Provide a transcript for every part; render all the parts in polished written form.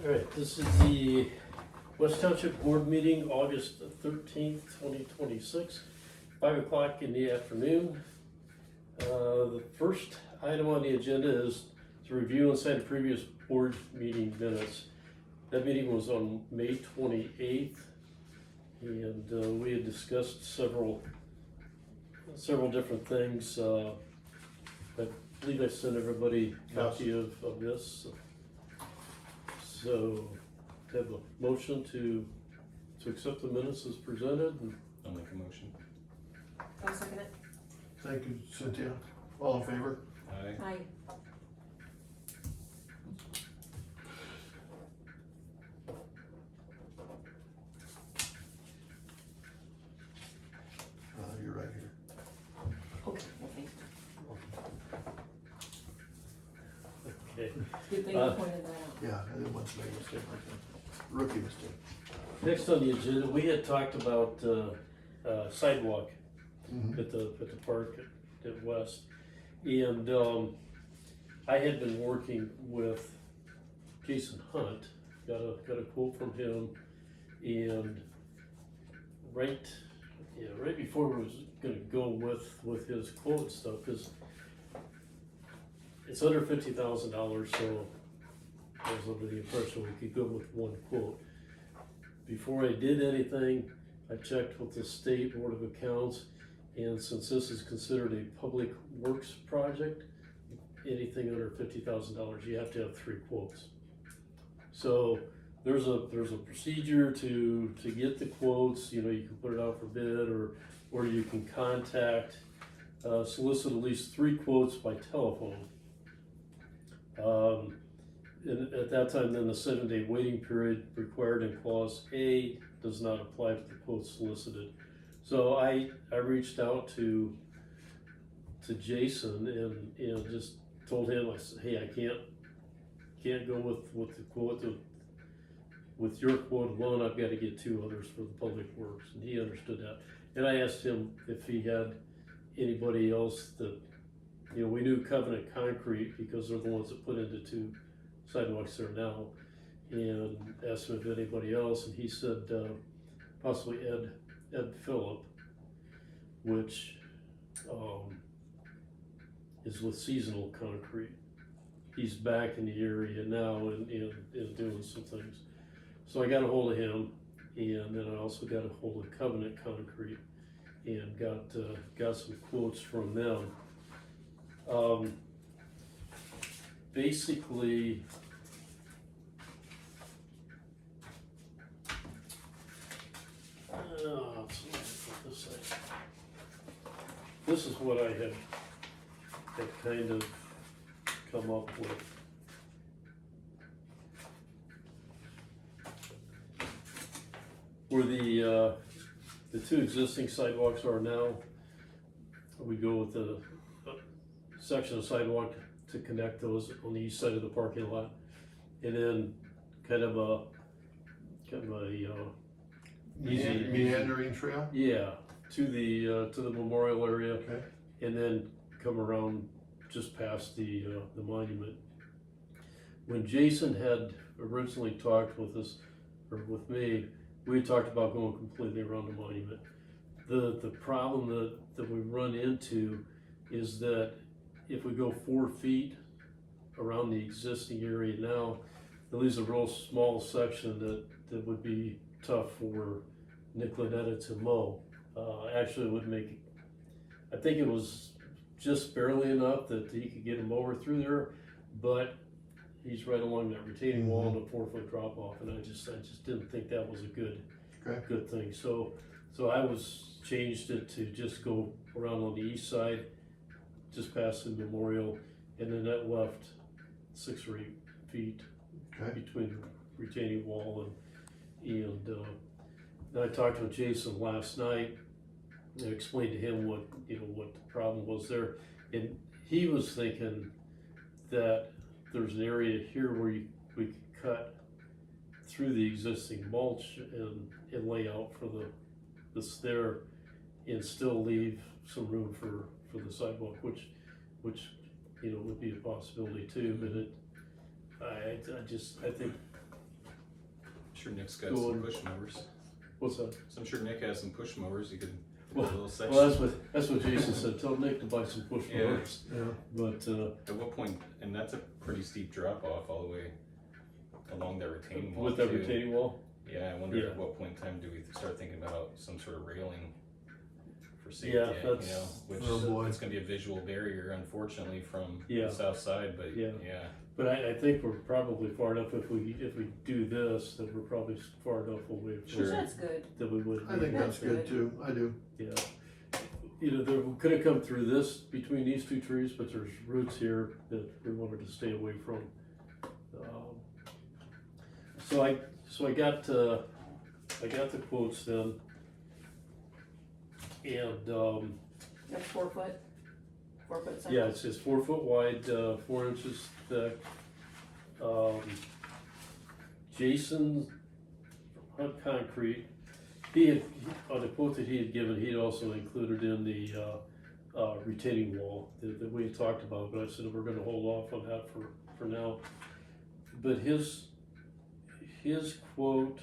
All right, this is the West Township Board meeting, August 13th, 2026, 5 o'clock in the afternoon. The first item on the agenda is to review and sign the previous board meeting minutes. That meeting was on May 28th, and we had discussed several different things. I believe I sent everybody a copy of this. So, have a motion to accept the minutes as presented. I'll make a motion. I'll second it. Thank you, Cynthia. All in favor? Aye. Aye. You're right here. Okay, well, thank you. Okay. Good thing you pointed that out. Yeah, I didn't want to make a mistake like that. Rookie mistake. Next on the agenda, we had talked about sidewalk Mhm. at the park at West, and I had been working with Jason Hunt, got a quote from him, and right before we was gonna go with his quote and stuff, because it's under $50,000, so I was under the impression we could go with one quote. Before I did anything, I checked with the State Board of Accounts, and since this is considered a public works project, anything under $50,000, you have to have 3 quotes. So there's a procedure to get the quotes. You know, you can put it out for bid, or you can contact, solicit at least 3 quotes by telephone. And at that time, then the 7-day waiting period required in clause A does not apply to the quotes solicited. So I reached out to Jason and just told him, I said, hey, I can't go with the quote with your quote alone. I've got to get 2 others for the public works, and he understood that. And I asked him if he had anybody else that, you know, we knew Covenant Concrete because they're the ones that put into 2 sidewalks there now, and asked him if anybody else, and he said possibly Ed Phillip, which is with Seasonal Concrete. He's back in the area now and doing some things. So I got a hold of him, and then I also got a hold of Covenant Concrete and got some quotes from them. Basically, this is what I had kind of come up with. Where the 2 existing sidewalks are now, we go with the section of sidewalk to connect those on the east side of the parking lot, and then kind of a easy Meandering trail? yeah, to the memorial area, Okay. and then come around just past the monument. When Jason had originally talked with us, or with me, we had talked about going completely around the monument. The problem that we run into is that if we go 4 feet around the existing area now, it leaves a real small section that would be tough for Nick Lanetta to mow. Actually, it would make, I think it was just barely enough that he could get a mower through there, but he's right along that retaining wall and a 4-foot drop off, and I just didn't think that was a good thing. So I changed it to just go around on the east side, just past the memorial, and then that left 6 or 8 feet between the retaining wall and I talked with Jason last night and explained to him what the problem was there, and he was thinking that there's an area here where we could cut through the existing mulch and lay out for the stair and still leave some room for the sidewalk, which would be a possibility too. But I think Sure, Nick's got Cool. some push mowers. What's that? So I'm sure Nick has some push mowers. You could put Well- a little section. Well, that's what Jason said, tell Nick to buy some push Yeah. mowers, Yeah. but, At what point, and that's a pretty steep drop off all the way along that retaining wall. with that too. retaining wall, Yeah, I wonder Yeah. at what point in time do we start thinking about some sort of railing for safety? Yeah, you know, that's- which Oh, boy. it's gonna be a visual barrier, unfortunately, from Yeah. the south side. But Yeah. yeah, but I think we're probably far enough, if we do this, that we're probably far enough away from. Sure. That's good. That we would. I think that's That's good too, I do. Yeah. We could have come through this, between these two trees, but there's roots here that we wanted to stay away from. So I got the quotes then. And, That's 4 foot? 4 foot sidewalk? yeah, it's 4 foot wide, 4 inches thick. Jason Hunt Concrete, on the quote that he had given, he had also included in the, retaining wall that we had talked about, but I said we're gonna hold off on that for now. But his quote,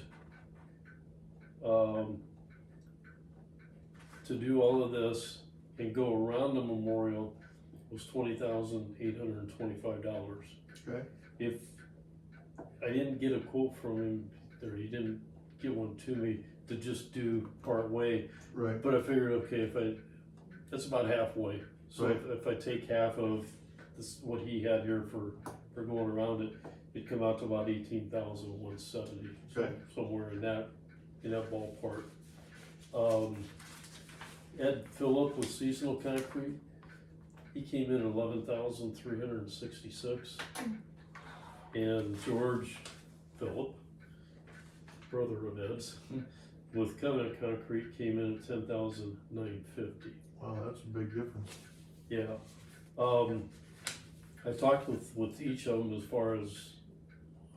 to do all of this and go around the memorial was $20,825. Okay. If I didn't get a quote from him, or he didn't get one to me to just do part way, Right, but I figured, okay, that's about halfway. So Right. if I take half of this, what he had here for going around it, it'd come out to about 18,170. Okay. Somewhere in that ballpark. Ed Phillip with Seasonal Concrete, he came in at 11,366. And George Phillip, brother of Ed's, with Covenant Concrete came in at 10,950. wow, that's a big difference. Yeah. I talked with each of them as far as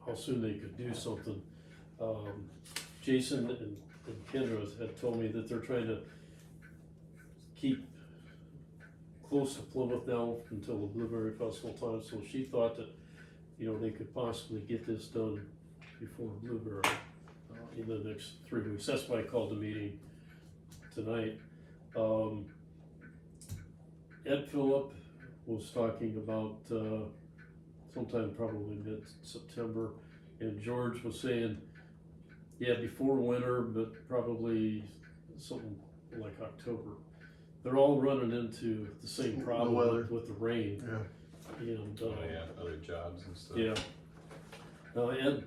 how soon they could do something. Jason and Kendra had told me that they're trying to keep close to Plymouth now until the Blueberry Festival time, so she thought that, they could possibly get this done before Blueberry in the next 3 weeks. That's why I called the meeting tonight. Ed Phillip was talking about sometime probably mid-September, and George was saying, yeah, before winter, but probably something like October. They're all running into the same The problem weather. with the rain. Yeah, And, oh yeah, other jobs and stuff. yeah. Ed,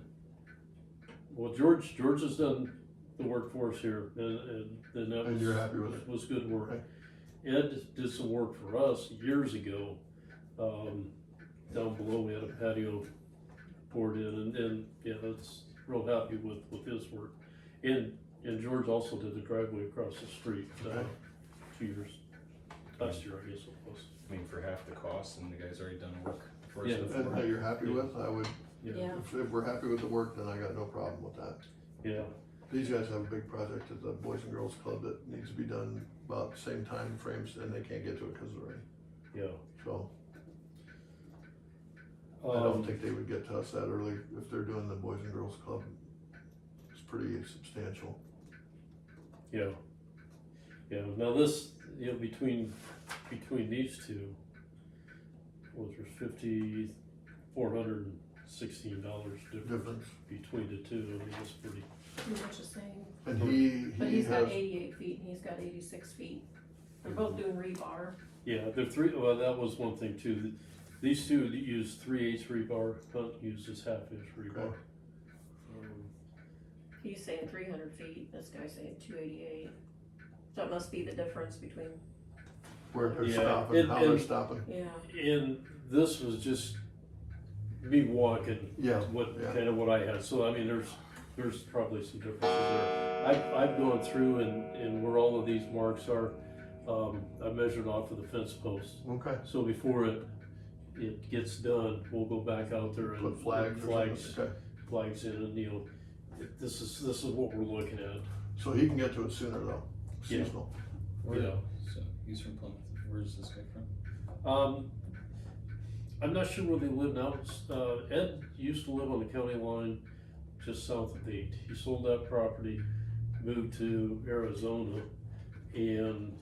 well, George has done the work for us here, and that and you're happy with it? was good work. Okay. Ed did some work for us years ago. Down below, we had a patio poured in, and yeah, that's real happy with his work. And George also did the driveway across the street, Okay. 2 years, last year, I guess it was. I mean, for half the cost, and the guy's already done work for us Yeah. before. And that you're happy with, I would, Yeah. if we're happy with the work, then I got no problem with that. Yeah, These guys have a big project at the Boys and Girls Club that needs to be done about the same time frames, and they can't get to it because of the rain, yeah. so. I don't Um, think they would get to us that early if they're doing the Boys and Girls Club. It's pretty substantial. Yeah. Yeah, now this, between these two, was there $5,416 difference Difference. between the two, I mean, it's pretty, Pretty much the same. And But he he's got has, 88 feet and he's got 86 feet. They're both doing rebar. yeah, well, that was one thing too, these two use 3/8 rebar, Hunt uses 1/2 inch rebar. Okay. He's saying 300 feet, this guy's saying 288. So it must be the difference between, where they're Yeah, stopping, how they're and- stopping. yeah. And this was just me walking, Yeah, yeah. kind of what I had, so I mean, there's probably some differences there. I've gone through and where all of these marks are, I measured off of the fence post. Okay. So before it gets done, we'll go back out there and Put flags or flags, something. Okay. flags in, and this is what we're looking at. So he can get to it sooner though, Yeah. seasonal. Yeah. So he's from Plymouth. Where's this guy from? I'm not sure where they live now. Ed used to live on the county line, just south of 8. He sold that property, moved to Arizona, and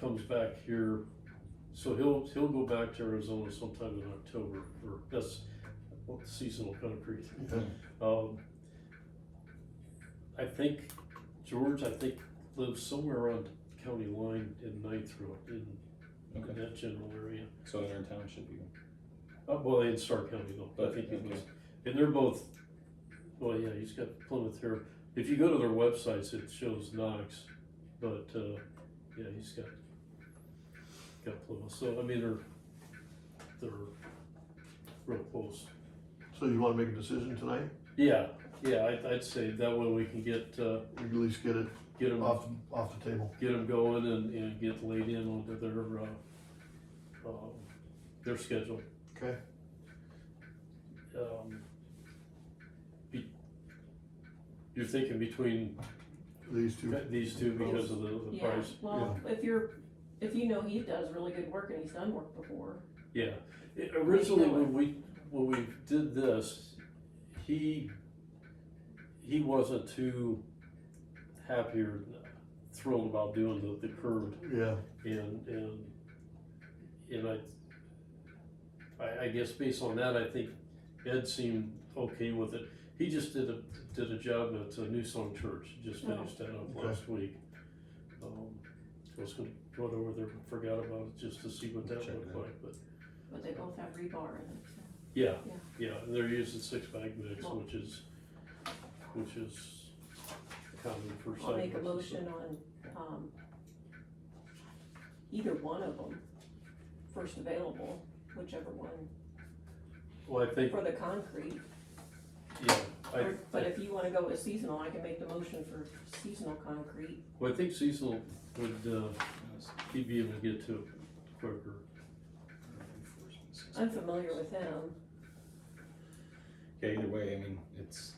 comes back here. So he'll go back to Arizona sometime in October, or that's seasonal concrete. Okay. I think George, lives somewhere on county line in Ninth Road, in Okay. that general area. So in our township, you. Well, in Stark County though, I But, think it okay. was, and they're both, well, yeah, he's got Plymouth here. If you go to their websites, it shows Knox, but, yeah, he's got Plymouth, so, I mean, they're real close. So you wanna make a decision tonight? Yeah, I'd say that way we can get You can at least get it them, off the table. get them going and get laid in onto their schedule. Okay. You're thinking between These two. these two because of the Yeah, price? well, if you know he does really good work and he's done work before, Yeah, originally know it. when we did this, he wasn't too happy or thrilled about doing the curved, Yeah. and I guess based on that, I think Ed seemed okay with it. He just did a job at New Song Church, just Oh. finished that up Okay. last week. I was gonna go over there, forgot about it, just to see what that Check it looked out. like, but. but they both have rebar in it, so. Yeah, Yeah. yeah, and they're using 6-bag mix, Well- which is common for I'll make a sidewalks and motion on, either one of them, first available, whichever one, stuff. Well, I think, for the concrete. yeah, But if you wanna go with seasonal, I can make the motion for seasonal concrete. well, I think seasonal would, he'd be able to get to it quicker. I'm familiar with him. Yeah, either way, I mean, it's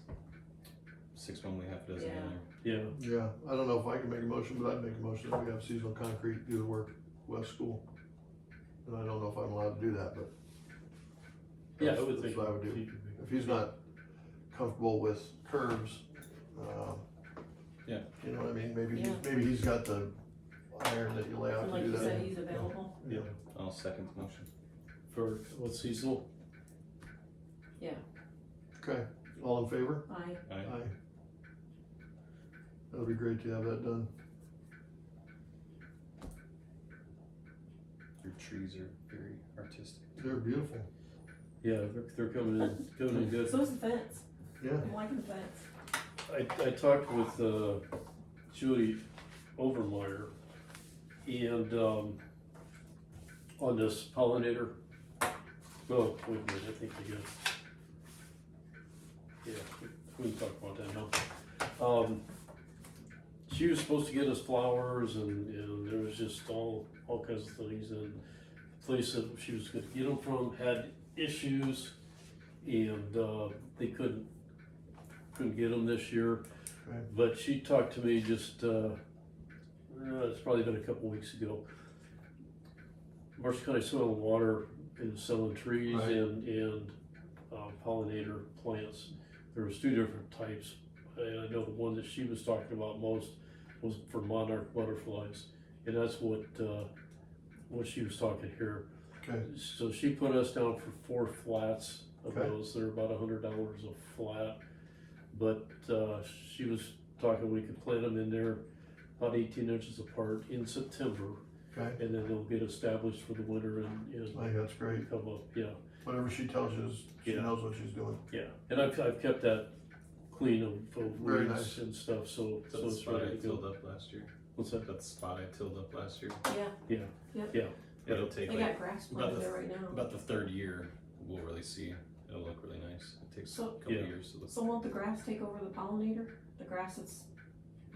6 one way, half a dozen the Yeah. other. Yeah, Yeah, I don't know if I can make a motion, but I'd make a motion that we have seasonal concrete do the work West School. And I don't know if I'm allowed to do that, but. yeah, I that's- would that's think. what I would do. he could be- If he's not comfortable with curves, Yeah. you know what I mean, Yeah. maybe he's got the iron that you lay out And to like do you that. said, he's available. Yeah, I'll second the motion. for, what, seasonal? Okay, all in favor? I, Aye. That'll be great to have that done. Your trees are very artistic. They're beautiful. Yeah, they're coming in good. so's the fence. Yeah, I'm liking the fence. I talked with, Judy Overmeyer, and, on this pollinator, well, wait a minute, I think I got, yeah, we can talk about that now. She was supposed to get us flowers, and there was just all kinds of things, and the place that she was gonna get them from had issues, and, they couldn't get them this year. Okay. But she talked to me just, it's probably been a couple weeks ago. Marshall County Soil and Water is selling trees Right. and pollinator plants. There was 2 different types, and I know the one that she was talking about most was for monarch butterflies, and that's what she was talking here. okay, So she put us down for 4 flats of Okay. those. They're about $100 a flat. But she was talking we could plant them in there about 18 inches apart in September, okay, and then they'll get established for the winter and I think that's great. come up. Yeah, Whatever she tells you, she Yeah. knows what she's doing. yeah. And I've kept that clean of Very weeds nice. and stuff. So That's the it's spot I ready to tilled go. up last year. What's that? That's the spot I tilled up last year. Yeah, It'll take they like got grass about planted the- there right now. about the 3rd year, we'll really see. It'll look really nice. It takes a So- couple Yeah. years to look. So won't the grass take over the pollinator? The grass that's,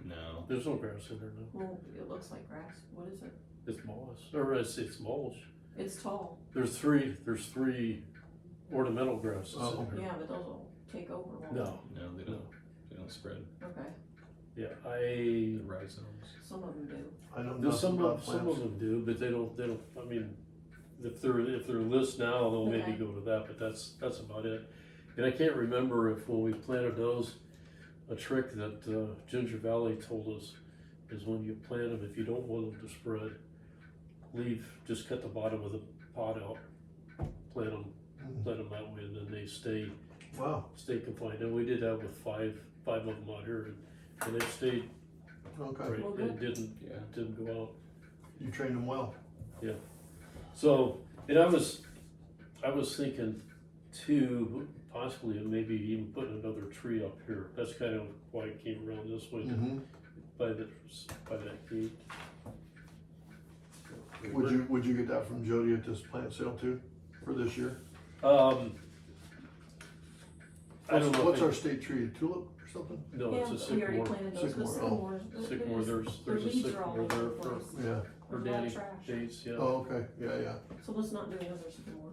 No. There's no grass in there now. well, it looks like grass. What is it? It's moss, or it's mulch. It's tall. There's three ornamental grasses Oh, in there. Yeah, but those will take over, won't they? No, No, they no. don't. They don't spread. Okay, Yeah, The rhizomes. some of them do. I know There's nothing about some of plants. them do, but they don't, I mean, if they're list now, they'll maybe Okay. go to that, but that's about it. And I can't remember if when we planted those, a trick that Ginger Valley told us is when you plant them, if you don't want them to spread, just cut the bottom of the pot out, plant them that way, and then they stay Wow, confined. And we did that with five of them out here, and they stayed okay. right, Well, and good. didn't go out. You trained them well. So, and I was thinking too, possibly maybe even putting another tree up here. That's kind of why I came around this way Mm-hmm. by that gate. Would you get that from Jody at this plant sale too, for this year? I don't know. What's our state tree, tulip or something? No, Yeah, it's a we already sycamore. planted those, the Sycamore, sycamores. Sycamore, there's their a leaves are all sycamore over there the for place. Yeah, for There's a lot of Danny trash. Bates, yeah. oh, okay, yeah. So let's not do another sycamore.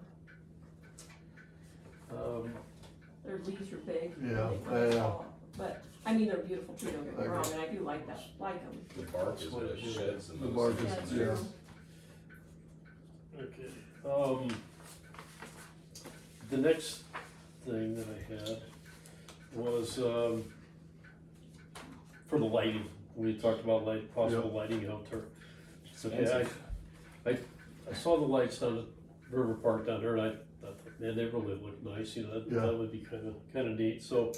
Their leaves are big. and Yeah, they really yeah. fall. But, I mean, they're beautiful too, don't get me I wrong, agree. and I do like that, like them. The bark is what sheds the The most. bark Yeah, is- it's in yeah. there. true. Okay, the next thing that I had was, for the lighting, we talked about possible lighting out there. Okay, Expensive. I saw the lights down at River Park down there, and I thought, man, they really look nice, you know, Yeah. that would be kinda neat, so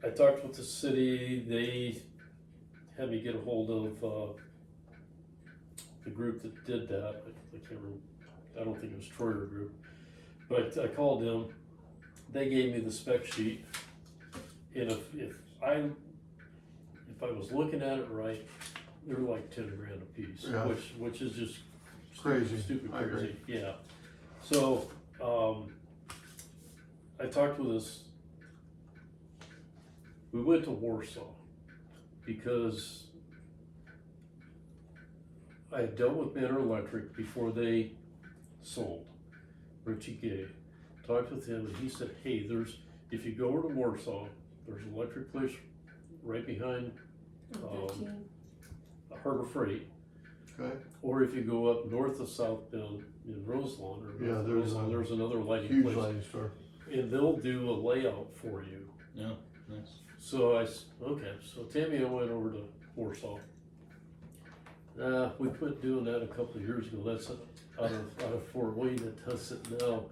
I talked with the city, they had me get a hold of, the group that did that, I can't remember, I don't think it was Troyer Group, but I called them, they gave me the spec sheet, and if I was looking at it right, they were like 10 grand a piece, Yeah. which is just Crazy. stupid I agree. crazy, yeah. So, I talked with us, we went to Warsaw, because I had dealt with Banner Electric before they sold, Richie Gay. Talked with him and he said, hey, if you go over to Warsaw, there's an electric place right behind 15. Harbor Freight, Okay, or if you go up north of South Bend in Roselawn, or Yeah, North there's Roselawn, a there's another lighting huge place, lighting store. and they'll do a layout for you. Yeah, nice. So okay, so Tammy and I went over to Warsaw. We quit doing that a couple of years ago, that's out of Fort Wayne that does it now.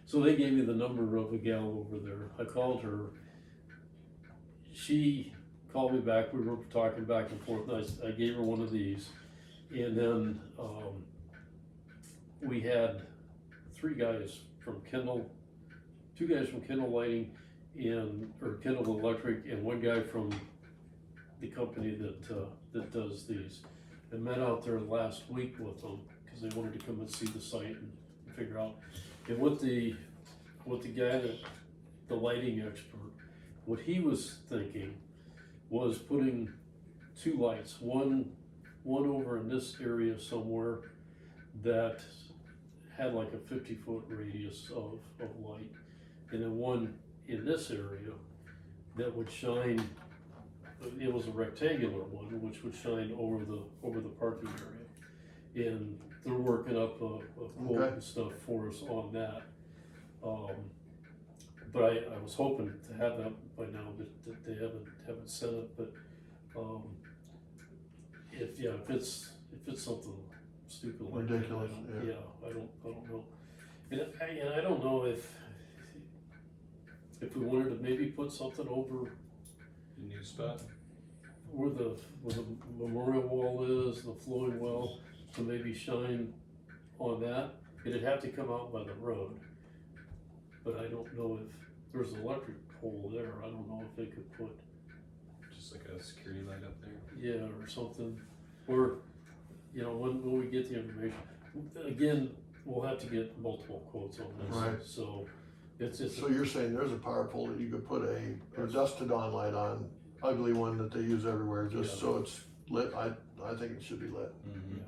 So they gave me the number of a gal over there, I called her. She called me back, we were talking back and forth, and I gave her one of these. And then, we had two guys from Kendall Lighting or Kendall Electric, and one guy from the company that does these. I met out there last week with them, cause they wanted to come and see the site and figure out. And what the guy the lighting expert, what he was thinking was putting two lights, one over in this area somewhere that had like a 50-foot radius of light, and then one in this area that would shine, it was a rectangular one, which would shine over the parking area. And they're working up a quote Okay. and stuff for us on that. But I was hoping to have that by now, but they haven't sent it, but, if it's something stupid like that, Ridiculous, yeah. I don't know. And I don't know if we wanted to maybe put something over The new spot. where the memorial wall is, the flowing well, to maybe shine on that. It'd have to come out by the road. But I don't know if there's an electric pole there, I don't know if they could put, Just like a security light up there. yeah, or something. Or, you know, when we get the information, again, we'll have to get multiple quotes on this. Right. So, it's, So you're saying there's a power pole that you could put a dusk to dawn light on, ugly one that they use everywhere, just Yeah. so it's lit, I think it should be lit. Mm-hmm. yeah.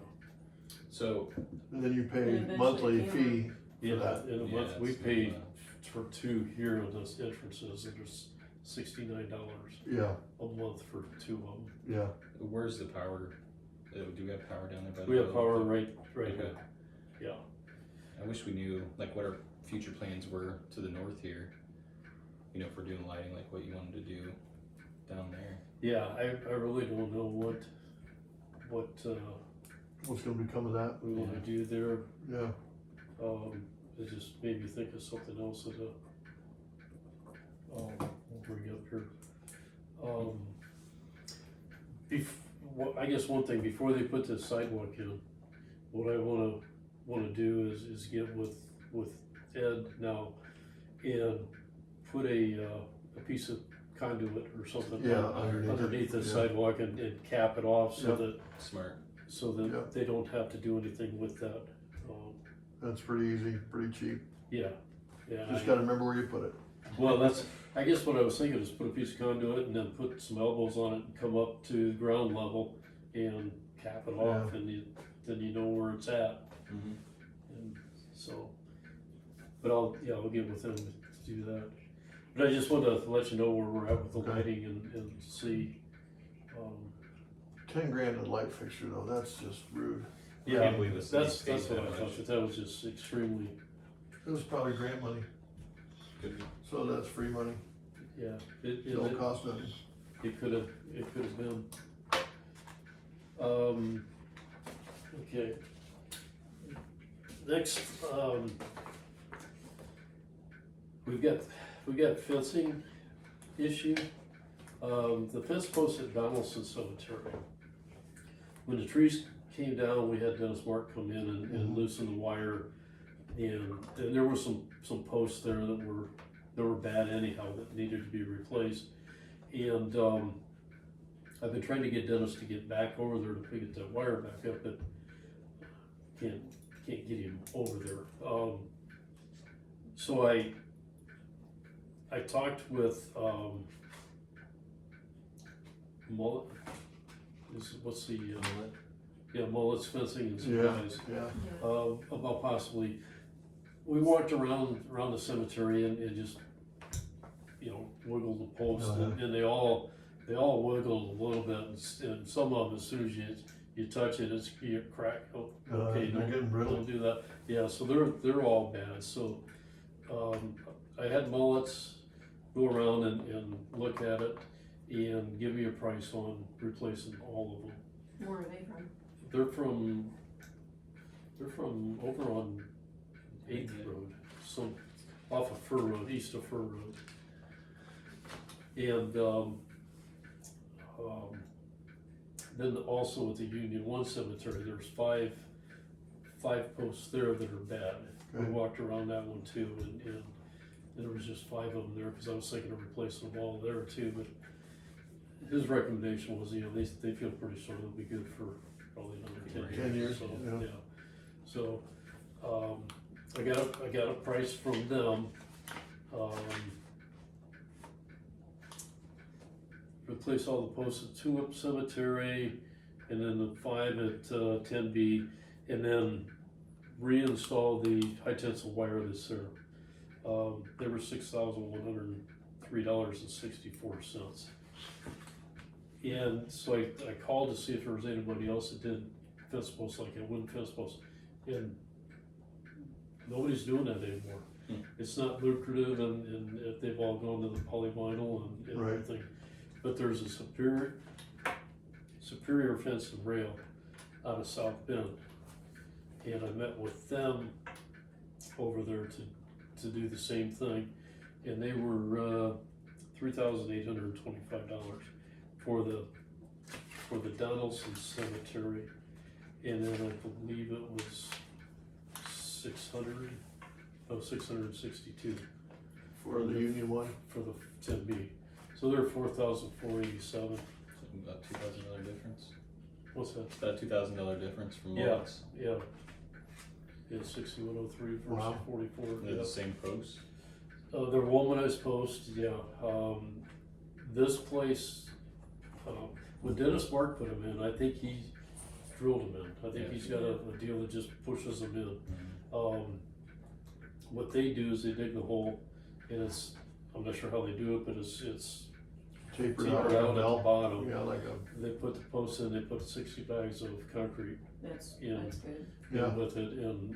So, And then you And pay eventually monthly camera. fee Yeah, for that. in a Yeah, month, we it's not paid much. for two here on those entrances, and there's $69 Yeah, a month for two of them. yeah, where's the power? Do we have power down there by the We have road? power right Okay. here, yeah. I wish we knew like what our future plans were to the north here. you know, for doing lighting like what you wanted to do down there. Yeah, I really don't know what What's gonna become of that? we wanna do there. Yeah, It just made me think of something else that, we'll bring up here. I guess one thing, before they put the sidewalk in, what I wanna do is get with Ed now and put a piece of conduit or something yeah, underneath the yeah. sidewalk and cap it off so Yep. that, Smart. that they don't have to do anything with that. That's pretty easy, pretty cheap. Yeah. Just gotta remember where you put it. Well, I guess what I was thinking is put a piece of conduit and then put some elbows on it and come up to ground level and cap it off, and then you know where it's at. Mm-hmm. And so, but I'll get with them to do that. But I just wanted to let you know where we're at with the Okay. lighting and see. 10 grand a light fixture though, that's just rude. I can't believe the that's city pays what I that thought, much. but that was just extremely, It was probably grant money, Could be. so that's free money, yeah, don't cost nothing. it could have been. Okay. Next, we got fencing issue. The fence post at Donaldson Cemetery. When the trees came down, we had Dennis Mark come in and loosen the wire, and there were some posts there that were bad anyhow that needed to be replaced. And I've been trying to get Dennis to get back over there to get that wire back up, but can't get him over there. So I talked with Mullet. What's the Mullet's Fencing and Supplies. Yeah, About possibly, we walked around the cemetery and just, wiggled the posts, and they all wiggled a little bit, and some of them, as soon as you touch it, you crack. Oh, okay, they're getting brittle. don't do that. Yeah, so they're all bad. So I had Mullets go around and look at it and give me a price on replacing all of them. Where are they from? They're from over on 8th Road, so off of Fur Road, east of Fur Road. And then also at the Union One Cemetery, there's five posts there that are bad. We Okay. walked around that one too, and there was just 5 of them there, because I was thinking of replacing them all there too, but his recommendation was, they feel pretty sure they'll be good for probably another 10 years, so, yeah. So, I got a price from them. Replace all the posts at Tulip Cemetery, and then the 5 at 10B, and then reinstall the high tensile wire that's there. They were $6,103.64. And so I called to see if there was anybody else that did fence posts like that, wooden fence posts, and nobody's doing that anymore. It's not lucrative, and if they've all gone to the polyvinyl and Right. everything. But there's a superior fence and rail out of South Bend, and I met with them over there to do the same thing, and they were $3,825 for the Donaldson Cemetery, and then I believe it was 662 For the Union one, for the 10B. So they're $4,487. About $2,000 difference. What's that? About $2,000 difference from Yeah. Mullets. Yeah. Yeah, 6103 versus Wow. 44. They're Yeah. the same posts. They're womanized posts, yeah. This place, when Dennis Mark put them in, I think he drilled them in. I think Yeah. he's got a deal that just pushes them in. What they do is they dig the hole, and I'm not sure how they do it, but it's tapered tapered out out like at a the bell. bottom. Yeah, like a, They put the posts in, they put 60 bags of concrete That's Yeah. good. Yeah. with it, and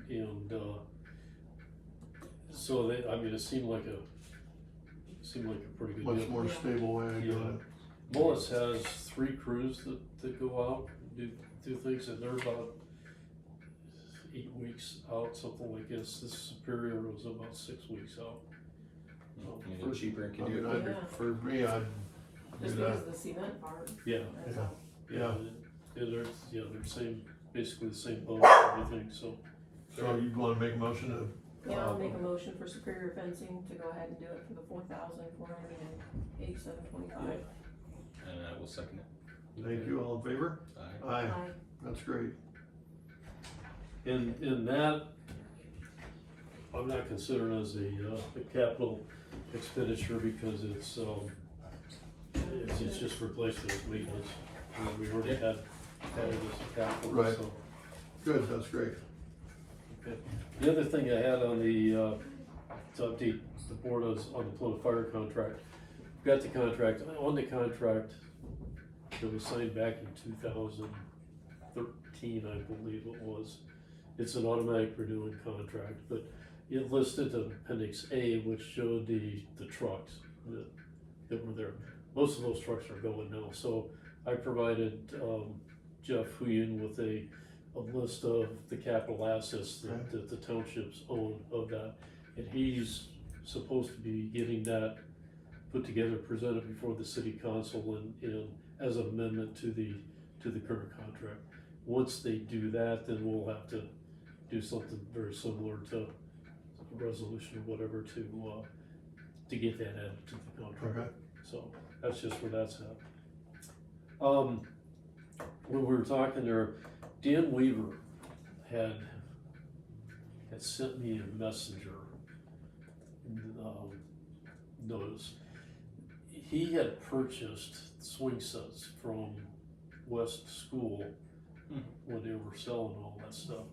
so it seemed like a seemed like a pretty good much deal. more Yeah. stable way of doing Mullis has 3 crews that go out, do things, and they're about 8 weeks out, something like this. This Superior was about 6 weeks out. I mean, it's cheaper and it. can I do mean, it. Yeah. for me, I'd do Just that. because of the cement part, Yeah, that's Yeah. all. yeah, they're same, basically the same boat and everything, so. So you wanna make a motion to, Yeah, I'll make a motion for Superior Fencing to go ahead and do it for the $4,487.25. And I will second it. thank you, all in favor? Aye. Aye, Aye. that's great. In that, I'm not considering as a capital expenditure because it's just replacement of maintenance. We already had it as a capital, Right. so. Good, that's great. Okay. The other thing I had on the, to update the board was on the Plymouth Fire contract. Got the contract, on the contract that was signed back in 2013, I believe it was. It's an automatic renewing contract, but it listed an appendix A, which showed the trucks that were there. Most of those trucks are going now, so I provided, Jeff Huyen with a list of the capital assets that the townships own of that. And he's supposed to be getting that put together, presented before the city council and as an amendment to the current contract. Once they do that, then we'll have to do something very similar to a resolution or whatever to get that added to the contract. Okay. So that's just where that's at. When we were talking there, Dan Weaver had sent me a messenger notice. He had purchased swing sets from West School when they were selling all that stuff,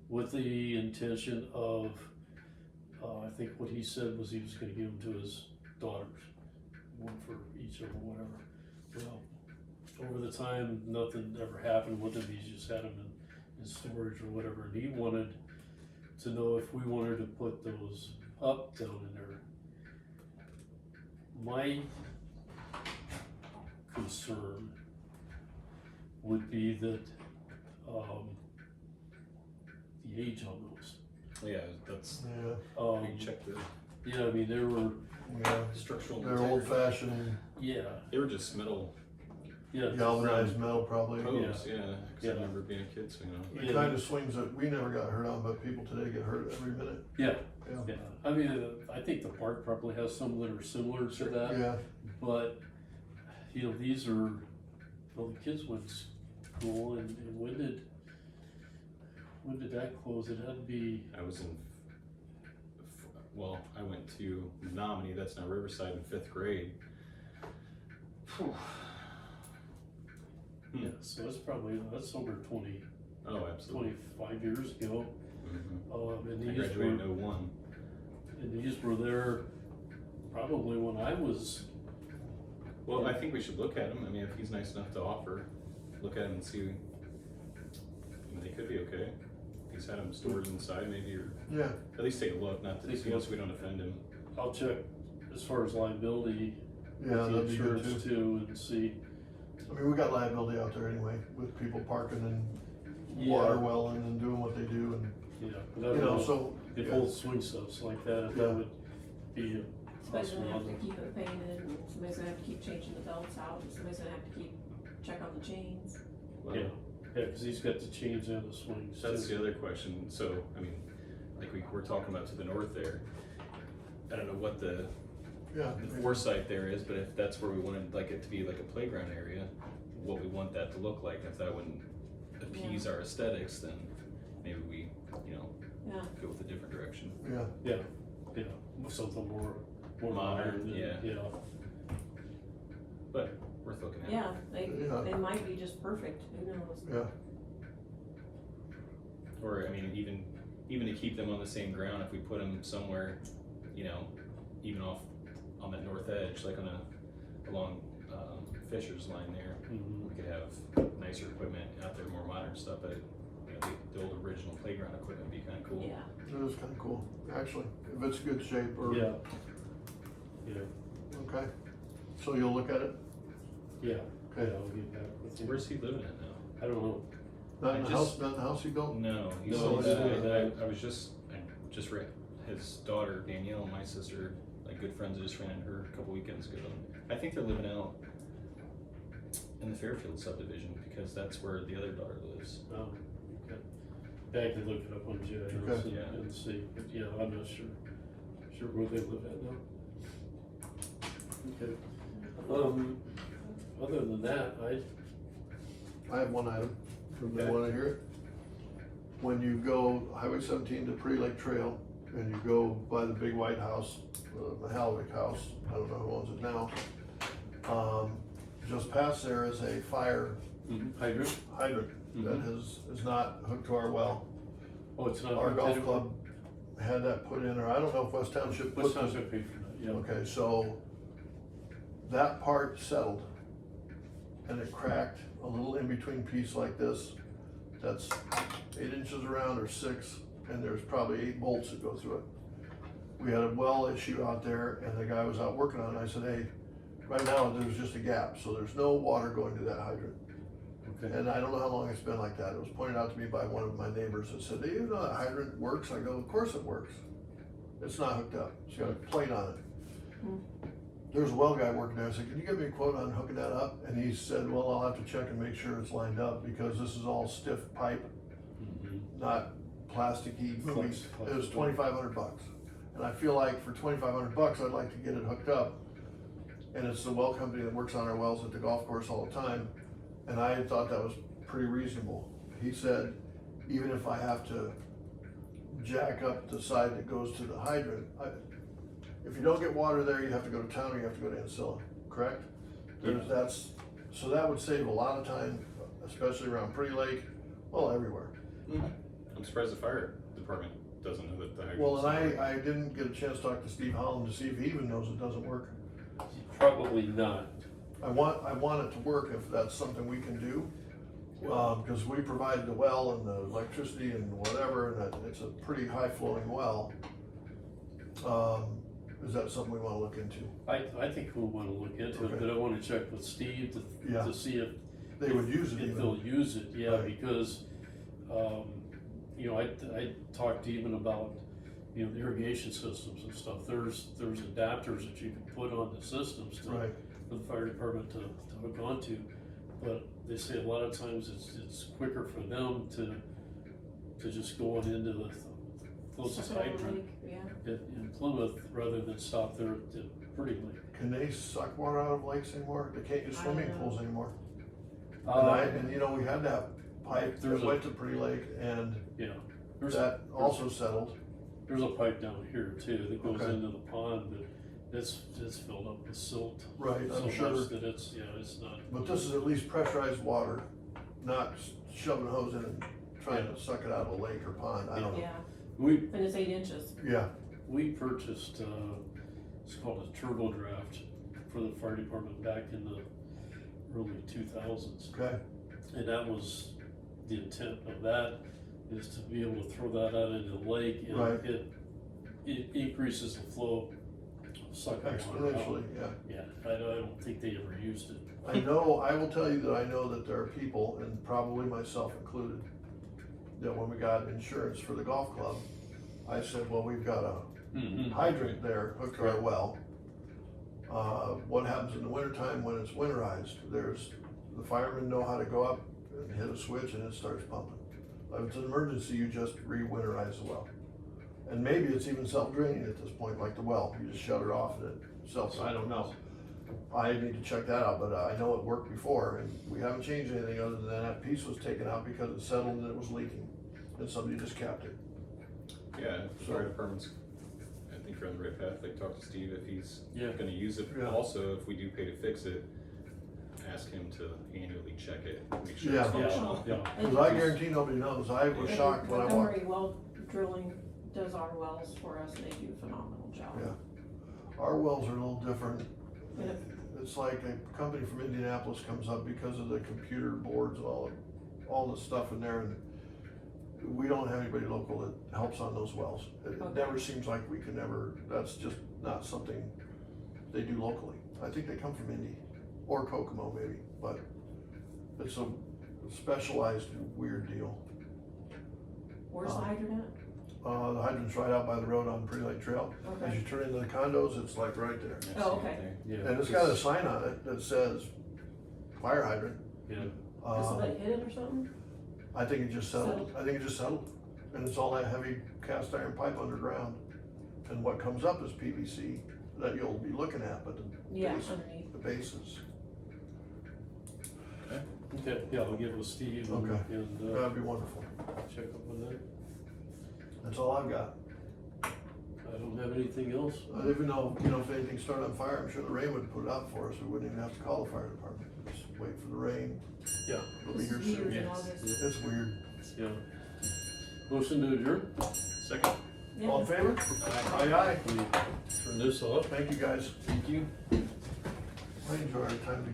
with the intention of, I think what he said was he was gonna give them to his daughters, one for each of them, whatever. Well, over the time, nothing ever happened with them, he just had them in storage or whatever, and he wanted to know if we wanted to put those up down in there. My concern would be that, the age on those. Yeah, that's, Yeah, we checked the Yeah, I mean, they were, yeah, structural they're old integrity. fashioned yeah, They were just metal galvanized metal probably. posts, yeah, 'cause Yeah. I remember being a kid swinging them. The kind of swings that we never got hurt on, but people today get hurt every minute. yeah, Yeah, yeah. I mean, I think the park probably has some that are similar to that, yeah, but, these are, well, the kids went to school and when did that close? It had to be, I was in, well, I went to Menominee, that's now Riverside, in 5th grade. Phew. yeah, so that's over 20, Oh, absolutely. 25 years ago. Mhm. And I these graduated in were, 01. and these were there probably when I was, Well, I think we should look at him. I mean, if he's nice enough to offer, look at him and see. I mean, they could be okay. If he's had them stored inside, maybe, or yeah, at least take a look. Not that, Take a so look. we don't offend him. I'll check as far as liability, yeah, the that'd be good insurance too. too, and see. I mean, we got liability out there anyway, with people parking and Yeah. water welling and doing what they do and, Yeah, but I you don't know, know, so. if yeah. old swing stuffs like that, if Yeah. that would be a Somebody's gonna have to possibility. keep it painted, and somebody's gonna have to keep changing the belts out, and somebody's gonna have to check on the chains. Well, Yeah, yeah, cause he's got the chains and the swings That's too. the other question. So, I mean, like we're talking about to the north there. I don't know what the Yeah. foresight there is, but if that's where we wanted like it to be like a playground area, what we want that to look like, if that wouldn't appease our aesthetics, then maybe we, Yeah, go with a different direction. Yeah, Yeah, something more Modern, modern, than- yeah. yeah, But worth looking at. yeah, they Yeah. might be just perfect, who knows? yeah, Or, I mean, even to keep them on the same ground, if we put them somewhere, even off on that north edge, like along Fisher's line there, mhm. we could have nicer equipment out there, more modern stuff, but the old original playground equipment would be kind of cool. Yeah, it is kinda cool, actually, if it's good shape or. Yeah, yeah, Okay, so you'll look at it? Yeah, Okay. I'll get back with you. Where's he living at now? I don't know. Not in the I house, just- not in the house he built? No, he's No, I just ran his daughter Danielle, my sister, like good friends. I just ran into her a couple weekends ago. I think they're living out in the Fairfield subdivision because that's where the other daughter lives. Oh, okay. Yeah, I could look it up on GIS Okay. Yeah. and see, but yeah, I'm not sure where they live at now. Okay. Other than that, I have one item, Okay. you wanna hear it? When you go Highway 17 to Pretty Lake Trail, and you go by the big white house, the Mahalovic house, I don't know who owns it now. Just past there is a fire hydrant? hydrant that is not hooked to our well. Oh, it's not. Our golf rotated? club had that put in, or I don't know if West Township put What's this. not pay for that, yeah. Okay, so that part settled and it cracked a little in between piece like this. That's 8 inches around or 6, and there's probably 8 bolts that go through it. We had a well issue out there and the guy was out working on it. I said, hey, right now there's just a gap, so there's no water going to that hydrant. Okay. And I don't know how long it's been like that. It was pointed out to me by one of my neighbors that said, do you know that hydrant works? I go, of course it works. It's not hooked up. It's got a plate on it. There's a well guy working there. I said, can you give me a quote on hooking that up? And he said, well, I'll have to check and make sure it's lined up because this is all stiff pipe, not plasticky. Flex- It was $2,500. And I feel like for $2,500, I'd like to get it hooked up. And it's the well company that works on our wells at the golf course all the time. And I thought that was pretty reasonable. He said, even if I have to jack up the side that goes to the hydrant, if you don't get water there, you have to go to town or you have to go to Ancilla, correct? So that would save a lot of time, especially around Pretty Lake, well, everywhere. I'm surprised the fire department doesn't know that the hydrant's Well, and not- I didn't get a chance to talk to Steve Holland to see if he even knows it doesn't work. Probably not. I want it to work if that's something we can do. Cause we provided the well and the electricity and whatever, and that it's a pretty high flowing well. Is that something we wanna look into? I think we'll wanna look into Okay. it, but I wanna check with Steve Yeah. to see if They would use it if even. they'll use it, yeah, Right. because, you know, I talked even about, you know, the irrigation systems and stuff. There's adapters that you can put on the systems Right, for the fire department to hook onto. But they say a lot of times it's quicker for them to just go on into the closest Suck it out of the hydrant lake, yeah. in Plymouth rather than stop there at the Pretty Lake. can they suck water out of lakes anymore? They can't use I don't swimming know. pools anymore. Uh, And you know, we had that pipe There's that a- went to Pretty Lake and Yeah, there's that also settled. there's a pipe down here too that goes Okay. into the pond, but it's filled up with silt. Right, So I'm sure. much that it's not. But this is at least pressurized water, not shoving a hose in and trying to suck it out of a lake or pond, I don't know. Yeah, We and it's 8 inches. Yeah, We purchased, it's called a turbo draft for the fire department back in the early 2000s. okay, And that was, the intent of that is to be able to throw that out into the lake and Right. it increases the flow of sucking water out. exponentially, yeah. Yeah, I don't think they ever used it. I will tell you that I know that there are people, and probably myself included, that when we got insurance for the golf club, I said, well, we've got a hydrant there hooked to our well. What happens in the wintertime when it's winterized? The firemen know how to go up and hit a switch and it starts pumping. If it's an emergency, you just re-winterize the well. And maybe it's even self-draining at this point, like the well, you just shut it off and it self, I don't know. I need to check that out, but I know it worked before and we haven't changed anything other than that piece was taken out because it settled and it was leaking. And somebody just capped it. Yeah, if the fire department's, I think you're on the right path, like talk to Steve if he's Yeah. gonna use it. Yeah. Also, if we do pay to fix it, ask him to annually check it, make sure Yeah. it's functional. Yeah, Cause I guarantee nobody knows. I was shocked when I walked. Montgomery Well Drilling does our wells for us, and they do a phenomenal job. Yeah. Our wells are a little different. Yeah. It's like a company from Indianapolis comes up because of the computer boards and all the stuff in there, and we don't have anybody local that helps on those wells. It Okay. never seems like we can ever, that's just not something they do locally. I think they come from Indy, or Kokomo maybe, but it's a specialized weird deal. Where's the hydrant The hydrant's right out by the road on Pretty Lake Trail. at? As Okay. you turn into the condos, it's like right there. I've Oh, seen it okay. there. Yeah. And it's got a sign on it that says fire hydrant. Yeah, Did somebody hit it or something? I think it just settled. Settled. I think it just settled. And it's all that heavy cast iron pipe underground. And what comes up is PVC that you'll be looking at, but the Yeah, base, underneath. the bases. okay, yeah, I'll get with Steve Okay. and, That'd be wonderful. check up on that. That's all I've got. I don't have anything else. Even though, if anything started on fire, I'm sure the rain would put it out for us. We wouldn't even have to call the fire department. Just wait for the rain. Yeah, It'll be here This is soon. weird in Yes. August. It's weird. yeah. Motion to adjourn? Second. Yeah. All in favor? Aye, aye. We turn this off. Thank you, guys. Thank you. I enjoy our time together.